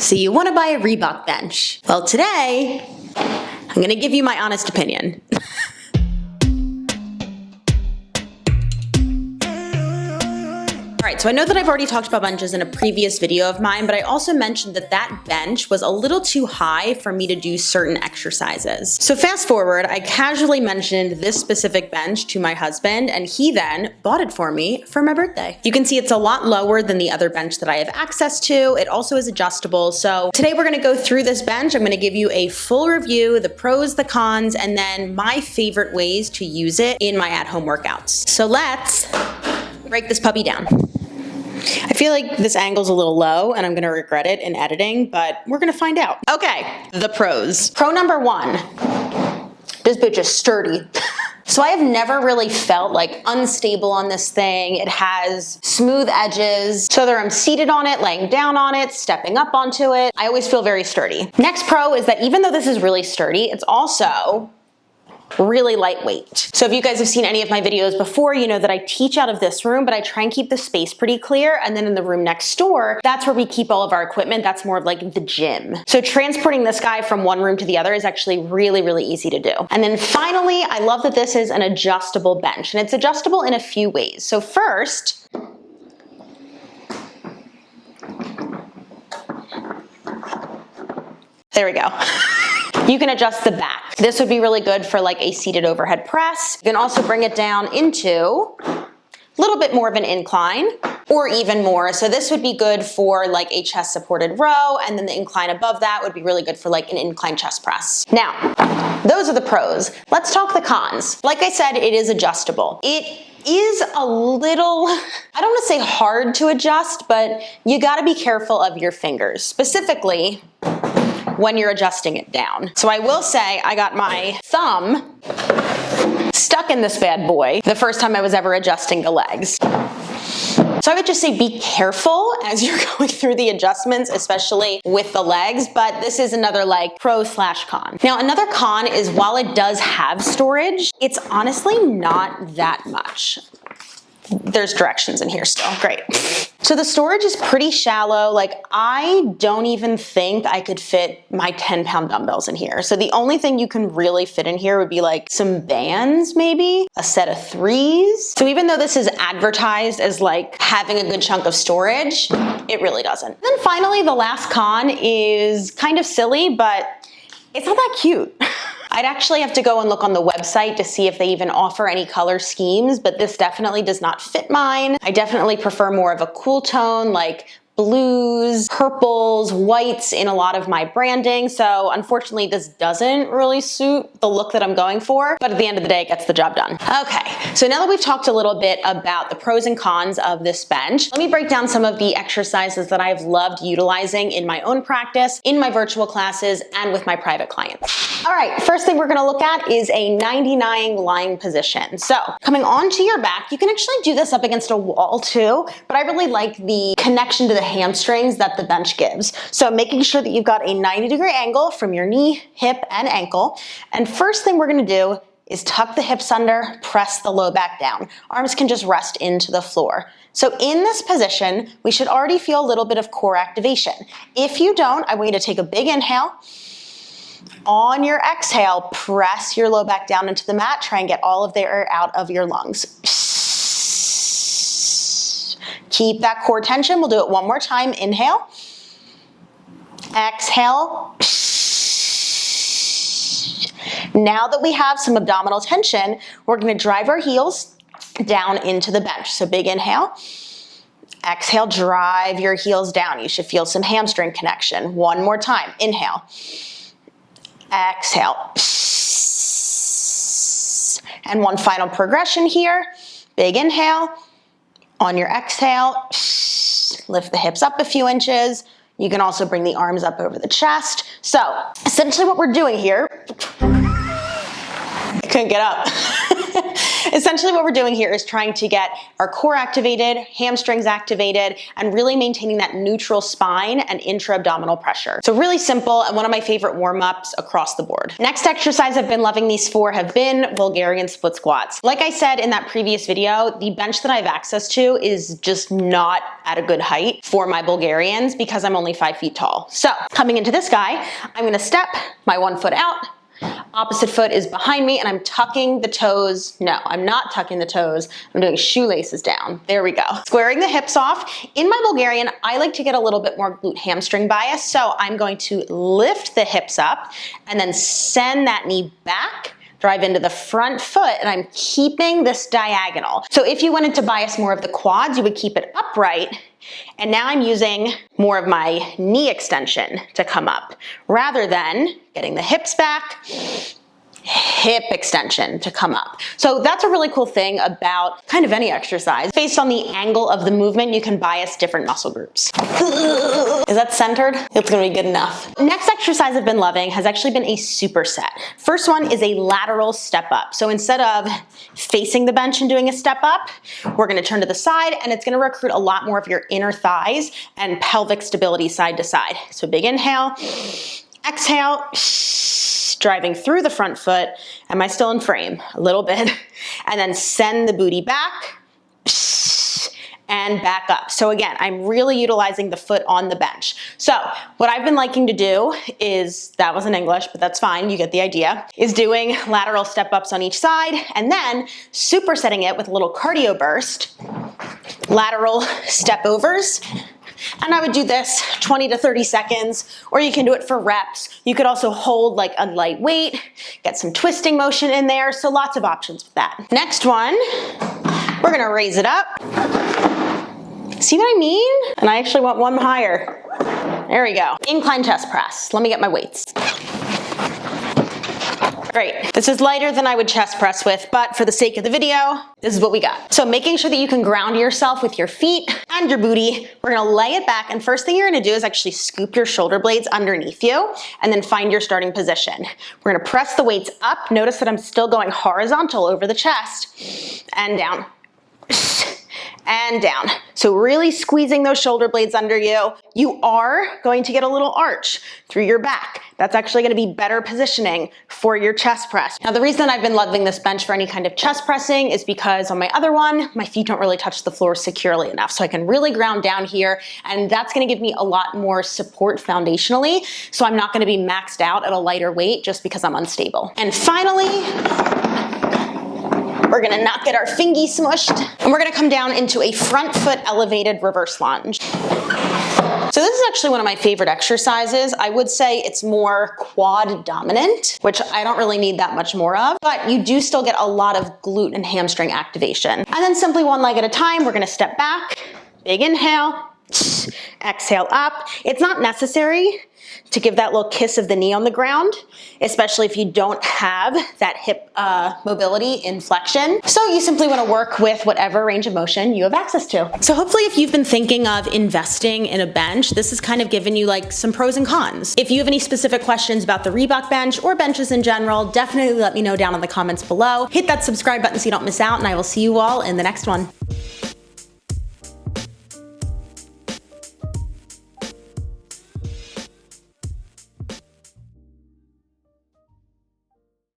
So you want to buy a Reebok bench? Well, today I'm going to give you my honest opinion. All right, so I know that I've already talked about benches in a previous video of mine, but I also mentioned that that bench was a little too high for me to do certain exercises. So fast forward, I casually mentioned this specific bench to my husband, and he then bought it for me for my birthday. You can see it's a lot lower than the other bench that I have access to. It also is adjustable. So today we're gonna go through this bench. I'm gonna give you a full review, the pros, the cons, and then my favorite ways to use it in my at-home workouts. So let's break this puppy down. I feel like this angle's a little low and I'm gonna regret it in editing, but we're gonna find out. Okay, the pros. Pro number one, this bitch is sturdy. So I have never really felt like unstable on this thing. It has smooth edges, so whether I'm seated on it, laying down on it, stepping up onto it, I always feel very sturdy. Next pro is that even though this is really sturdy, it's also really lightweight. So if you guys have seen any of my videos before, you know that I teach out of this room, but I try and keep the space pretty clear. And then in the room next door, that's where we keep all of our equipment. That's more of like the gym. So transporting this guy from one room to the other is actually really, really easy to do. And then finally, I love that this is an adjustable bench, and it's adjustable in a few ways. So first, there we go. You can adjust the back. This would be really good for like a seated overhead press. You can also bring it down into a little bit more of an incline or even more. So this would be good for like a chest supported row, and then the incline above that would be really good for like an incline chest press. Now, those are the pros. Let's talk the cons. Like I said, it is adjustable. It is a little, I don't want to say hard to adjust, but you got to be careful of your fingers, specifically when you're adjusting it down. So I will say I got my thumb stuck in this bad boy the first time I was ever adjusting the legs. So I would just say be careful as you're going through the adjustments, especially with the legs, but this is another like pro/con. Now another con is while it does have storage, it's honestly not that much. There's directions in here still, great. So the storage is pretty shallow. Like I don't even think I could fit my 10-pound dumbbells in here. So the only thing you can really fit in here would be like some bands, maybe a set of 3s. So even though this is advertised as like having a good chunk of storage, it really doesn't. Then finally, the last con is kind of silly, but it's not that cute. I'd actually have to go and look on the website to see if they even offer any color schemes, but this definitely does not fit mine. I definitely prefer more of a cool tone, like blues, purples, whites in a lot of my branding. So unfortunately, this doesn't really suit the look that I'm going for, but at the end of the day, it gets the job done. Okay, so now that we've talked a little bit about the pros and cons of this bench, let me break down some of the exercises that I've loved utilizing in my own practice, in my virtual classes, and with my private clients. All right, first thing we're gonna look at is a 99 lying position. So coming onto your back, you can actually do this up against a wall too, but I really like the connection to the hamstrings that the bench gives. So making sure that you've got a 90-degree angle from your knee, hip, and ankle. And first thing we're gonna do is tuck the hips under, press the low back down. Arms can just rest into the floor. So in this position, we should already feel a little bit of core activation. If you don't, I want you to take a big inhale. On your exhale, press your low back down into the mat. Try and get all of the air out of your lungs. Keep that core tension. We'll do it one more time. Inhale. Exhale. Now that we have some abdominal tension, we're going to drive our heels down into the bench. So big inhale. Exhale, drive your heels down. You should feel some hamstring connection. One more time. Inhale. Exhale. And one final progression here. Big inhale. On your exhale, lift the hips up a few inches. You can also bring the arms up over the chest. So essentially what we're doing here, I couldn't get up, Essentially what we're doing here is trying to get our core activated, hamstrings activated, and really maintaining that neutral spine and intra-abdominal pressure. So really simple and one of my favorite warm-ups across the board. Next exercise I've been loving these for have been Bulgarian split squats. Like I said in that previous video, the bench that I have access to is just not at a good height for my Bulgarians because I'm only 5 feet tall. So coming into this guy, I'm gonna step my one foot out, opposite foot is behind me, and I'm tucking the toes. No, I'm not tucking the toes. I'm doing shoelaces down. There we go. Squaring the hips off. In my Bulgarian, I like to get a little bit more glute hamstring bias, so I'm going to lift the hips up and then send that knee back, drive into the front foot, and I'm keeping this diagonal. So if you wanted to bias more of the quads, you would keep it upright. And now I'm using more of my knee extension to come up rather than getting the hips back, hip extension to come up. So that's a really cool thing about kind of any exercise. Based on the angle of the movement, you can bias different muscle groups. Is that centered? It's gonna be good enough. Next exercise I've been loving has actually been a superset. First one is a lateral step up. So instead of facing the bench and doing a step up, we're gonna turn to the side and it's gonna recruit a lot more of your inner thighs and pelvic stability side to side. So big inhale, exhale, driving through the front foot. Am I still in frame? A little bit. And then send the booty back and back up. So again, I'm really utilizing the foot on the bench. So what I've been liking to do is, that wasn't English, but that's fine, you get the idea, is doing lateral step ups on each side and then supersetting it with a little cardio burst, lateral step overs. And I would do this 20 to 30 seconds, or you can do it for reps. You could also hold like a light weight, get some twisting motion in there. So lots of options with that. Next one, we're gonna raise it up. See what I mean? And I actually want one higher. There we go. Incline chest press. Let me get my weights. Great. This is lighter than I would chest press with, but for the sake of the video, this is what we got. So making sure that you can ground yourself with your feet and your booty, we're gonna lay it back, and first thing you're gonna do is actually scoop your shoulder blades underneath you and then find your starting position. We're gonna press the weights up. Notice that I'm still going horizontal over the chest and down. And down. So really squeezing those shoulder blades under you. You are going to get a little arch through your back. That's actually gonna be better positioning for your chest press. Now the reason I've been loving this bench for any kind of chest pressing is because on my other one, my feet don't really touch the floor securely enough. So I can really ground down here, and that's gonna give me a lot more support foundationally. So I'm not gonna be maxed out at a lighter weight just because I'm unstable. And finally, we're gonna not get our fingy smushed, and we're gonna come down into a front foot elevated reverse lunge. So this is actually one of my favorite exercises. I would say it's more quad dominant, which I don't really need that much more of, but you do still get a lot of glute and hamstring activation. And then simply one leg at a time, we're gonna step back, big inhale, exhale up. It's not necessary to give that little kiss of the knee on the ground, especially if you don't have that hip mobility in flexion. So you simply want to work with whatever range of motion you have access to. So hopefully if you've been thinking of investing in a bench, this has kind of given you like some pros and cons. If you have any specific questions about the REEBOK bench or benches in general, definitely let me know down in the comments below. Hit that subscribe button so you don't miss out, and I will see you all in the next one.